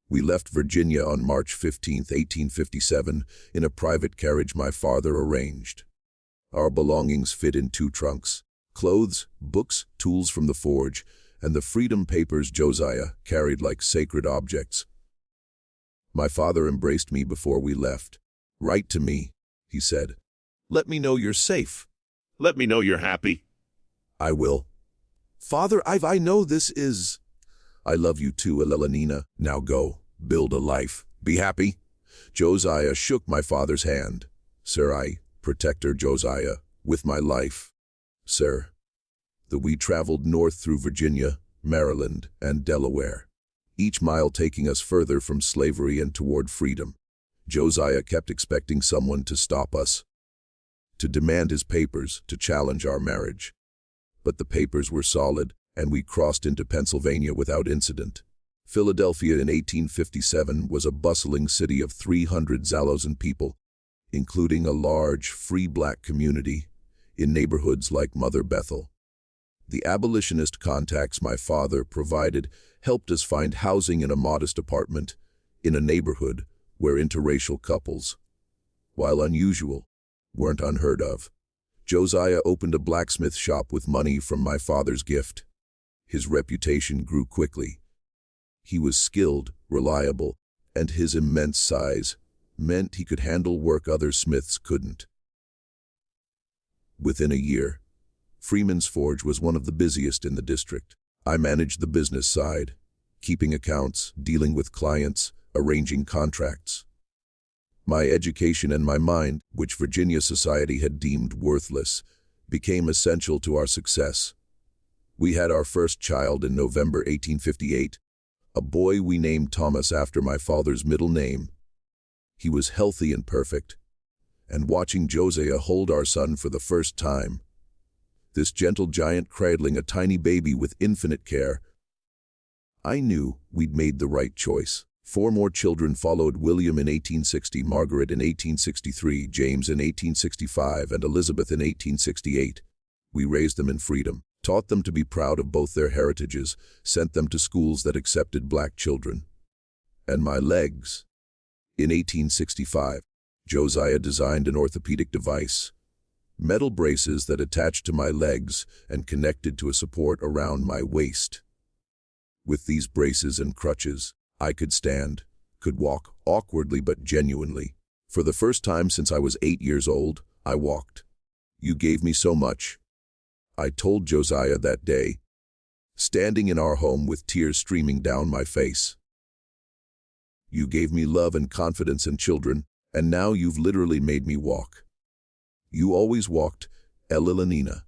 We left Virginia on March 15, 1857, in a private carriage my father arranged. Our belongings fit in 2 trunks: clothes, books, tools from the forge, and the freedom papers Josiah carried like sacred objects. My father embraced me before we left. "Write to me," he said. "Let me know you're safe."
Let me know you're happy.
"I will." "Father, I know this is—" "I love you too, Elelenina. Now go, build a life. Be happy." Josiah shook my father's hand. "Sir, I, protector Josiah, with my life." "Sir." We traveled north through Virginia, Maryland, and Delaware, each mile taking us further from slavery and toward freedom. Josiah kept expecting someone to stop us, to demand his papers, to challenge our marriage. But the papers were solid, and we crossed into Pennsylvania without incident. Philadelphia in 1857 was a bustling city of 300,000 people, including a large, free black community in neighborhoods like Mother Bethel. The abolitionist contacts my father provided helped us find housing in a modest apartment in a neighborhood where interracial couples, while unusual, weren't unheard of. Josiah opened a blacksmith shop with money from my father's gift. His reputation grew quickly. He was skilled, reliable, and his immense size meant he could handle work other smiths couldn't. Within a year, Freeman's Forge was one of the busiest in the district. I managed the business side, keeping accounts, dealing with clients, arranging contracts. My education and my mind, which Virginia society had deemed worthless, became essential to our success. We had our first child in November 1858, a boy we named Thomas after my father's middle name. He was healthy and perfect, and watching Josiah hold our son for the first time, this gentle giant cradling a tiny baby with infinite care, I knew we'd made the right choice. 4 more children followed: William in 1860, Margaret in 1863, James in 1865, and Elizabeth in 1868. We raised them in freedom, taught them to be proud of both their heritages, sent them to schools that accepted black children. And my legs. In 1865, Josiah designed an orthopedic device, metal braces that attached to my legs and connected to a support around my waist. With these braces and crutches, I could stand, could walk, awkwardly but genuinely. For the first time since I was 8 years old, I walked. "You gave me so much," I told Josiah that day, standing in our home with tears streaming down my face. "You gave me love and confidence and children, and now you've literally made me walk." "You always walked, Elelenina,"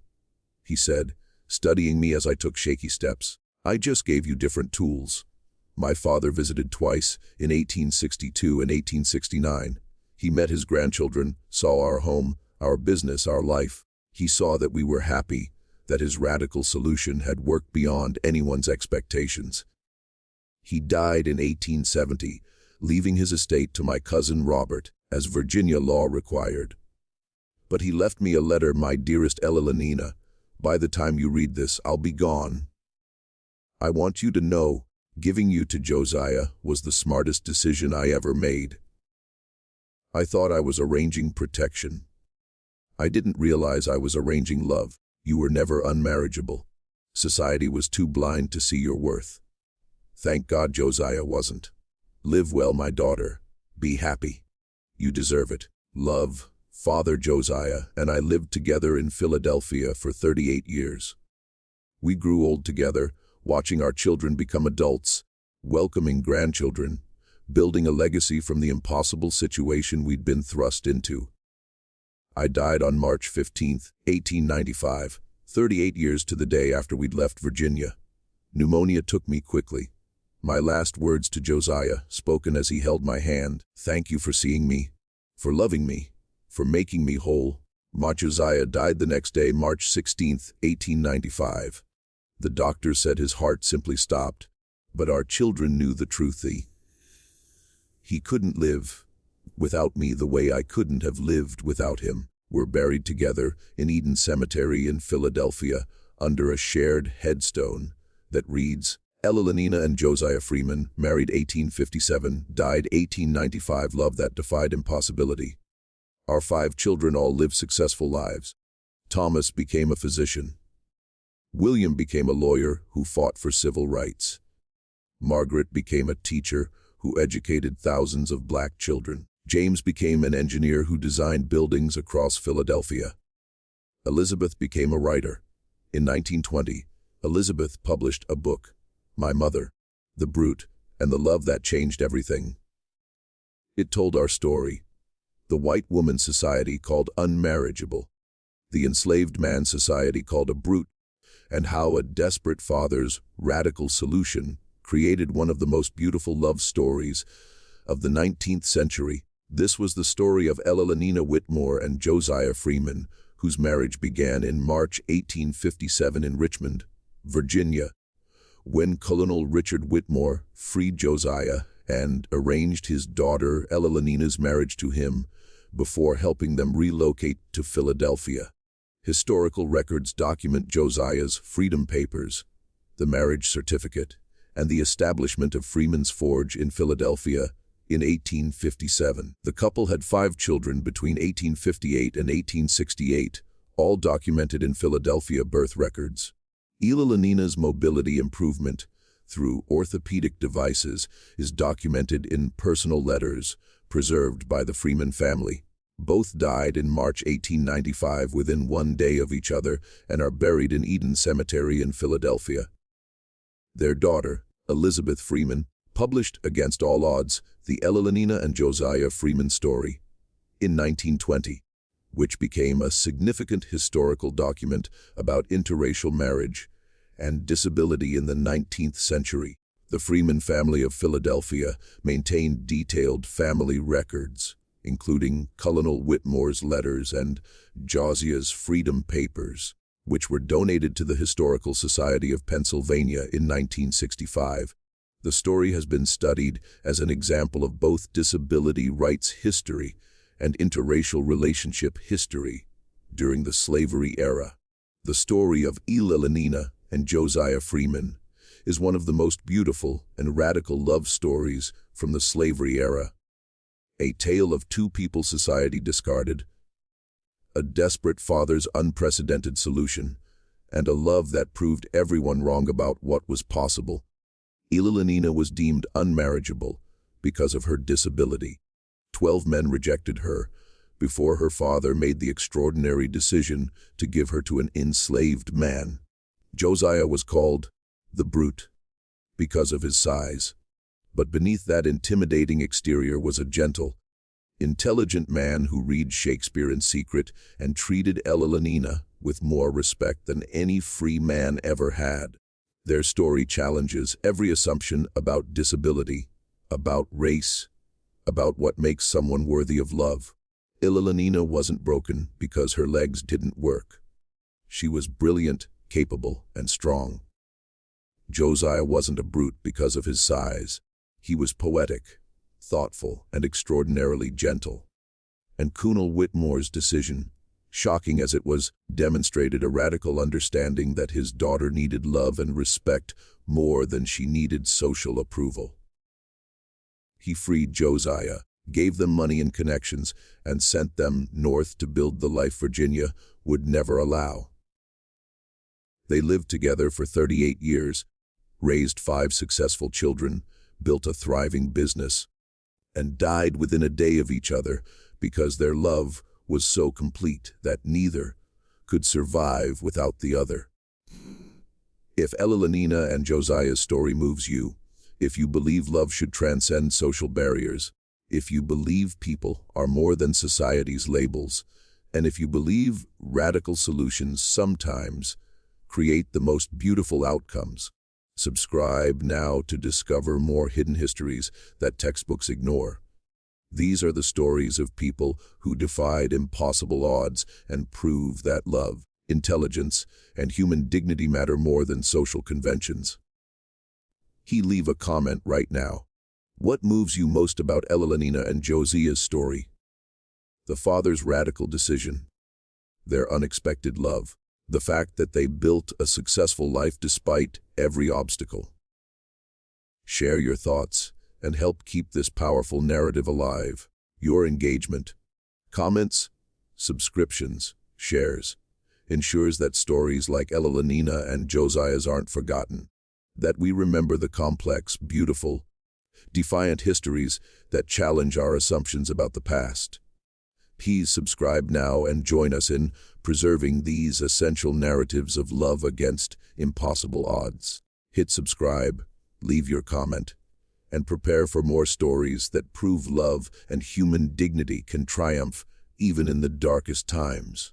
he said, studying me as I took shaky steps. "I just gave you different tools." My father visited twice, in 1862 and 1869. He met his grandchildren, saw our home, our business, our life. He saw that we were happy, that his radical solution had worked beyond anyone's expectations. He died in 1870, leaving his estate to my cousin Robert, as Virginia law required. But he left me a letter: "My dearest Elelenina, by the time you read this, I'll be gone. I want you to know, giving you to Josiah was the smartest decision I ever made. I thought I was arranging protection. I didn't realize I was arranging love. You were never unmarriageable. Society was too blind to see your worth. Thank God Josiah wasn't. Live well, my daughter. Be happy. You deserve it. Love, Father Josiah and I lived together in Philadelphia for 38 years. We grew old together, watching our children become adults, welcoming grandchildren, building a legacy from the impossible situation we'd been thrust into. I died on March 15, 1895, 38 years to the day after we'd left Virginia. Pneumonia took me quickly. My last words to Josiah, spoken as he held my hand: "Thank you for seeing me, for loving me, for making me whole." My Josiah died the next day, March 16, 1895. The doctor said his heart simply stopped, but our children knew the truth. He couldn't live without me the way I couldn't have lived without him. We're buried together in Eden Cemetery in Philadelphia under a shared headstone that reads, Elelenina and Josiah Freeman, married 1857, died 1895, love that defied impossibility. Our 5 children all lived successful lives. Thomas became a physician. William became a lawyer who fought for civil rights. Margaret became a teacher who educated thousands of black children. James became an engineer who designed buildings across Philadelphia. Elizabeth became a writer. In 1920, Elizabeth published a book, My Mother, The Brute, and the Love That Changed Everything. It told our story. The white woman's society called unmarriageable, the enslaved man's society called a brute, and how a desperate father's radical solution created one of the most beautiful love stories of the 19th century. This was the story of Elalina Whitmore and Josiah Freeman, whose marriage began in March 1857 in Richmond, Virginia, when Colonel Richard Whitmore freed Josiah and arranged his daughter Elalina's marriage to him before helping them relocate to Philadelphia. Historical records document Josiah's freedom papers, the marriage certificate, and the establishment of Freeman's Forge in Philadelphia in 1857. The couple had 5 children between 1858 and 1868, all documented in Philadelphia birth records. Elalina's mobility improvement through orthopedic devices is documented in personal letters preserved by the Freeman family. Both died in March 1895 within 1 day of each other and are buried in Eden Cemetery in Philadelphia. Their daughter, Elizabeth Freeman, published Against All Odds, the Elalina and Josiah Freeman story in 1920, which became a significant historical document about interracial marriage and disability in the 19th century. The Freeman family of Philadelphia maintained detailed family records, including Colonel Whitmore's letters and Josiah's freedom papers, which were donated to the Historical Society of Pennsylvania in 1965. The story has been studied as an example of both disability rights history and interracial relationship history during the slavery era. The story of Elalina and Josiah Freeman is one of the most beautiful and radical love stories from the slavery era. A tale of two people society discarded, a desperate father's unprecedented solution, and a love that proved everyone wrong about what was possible. Elalina was deemed unmarriageable because of her disability. 12 men rejected her before her father made the extraordinary decision to give her to an enslaved man. Josiah was called the Brute because of his size, but beneath that intimidating exterior was a gentle, intelligent man who read Shakespeare in secret and treated Elalina with more respect than any free man ever had. Their story challenges every assumption about disability, about race, about what makes someone worthy of love. Elalina wasn't broken because her legs didn't work. She was brilliant, capable, and strong. Josiah wasn't a brute because of his size. He was poetic, thoughtful, and extraordinarily gentle. And Colonel Whitmore's decision, shocking as it was, demonstrated a radical understanding that his daughter needed love and respect more than she needed social approval. He freed Josiah, gave them money and connections, and sent them north to build the life Virginia would never allow. They lived together for 38 years, raised 5 successful children, built a thriving business, and died within a day of each other because their love was so complete that neither could survive without the other. If Elalina and Josiah's story moves you, if you believe love should transcend social barriers, if you believe people are more than society's labels, and if you believe radical solutions sometimes create the most beautiful outcomes, subscribe now to discover more hidden histories that textbooks ignore. These are the stories of people who defied impossible odds and prove that love, intelligence, and human dignity matter more than social conventions. Leave a comment right now. What moves you most about Elalina and Josiah's story? The father's radical decision, their unexpected love, the fact that they built a successful life despite every obstacle. Share your thoughts and help keep this powerful narrative alive. Your engagement, comments, subscriptions, shares, ensures that stories like Elenina and Josiah's aren't forgotten, that we remember the complex, beautiful, defiant histories that challenge our assumptions about the past. Please subscribe now and join us in preserving these essential narratives of love against impossible odds. Hit subscribe, leave your comment, and prepare for more stories that prove love and human dignity can triumph even in the darkest times.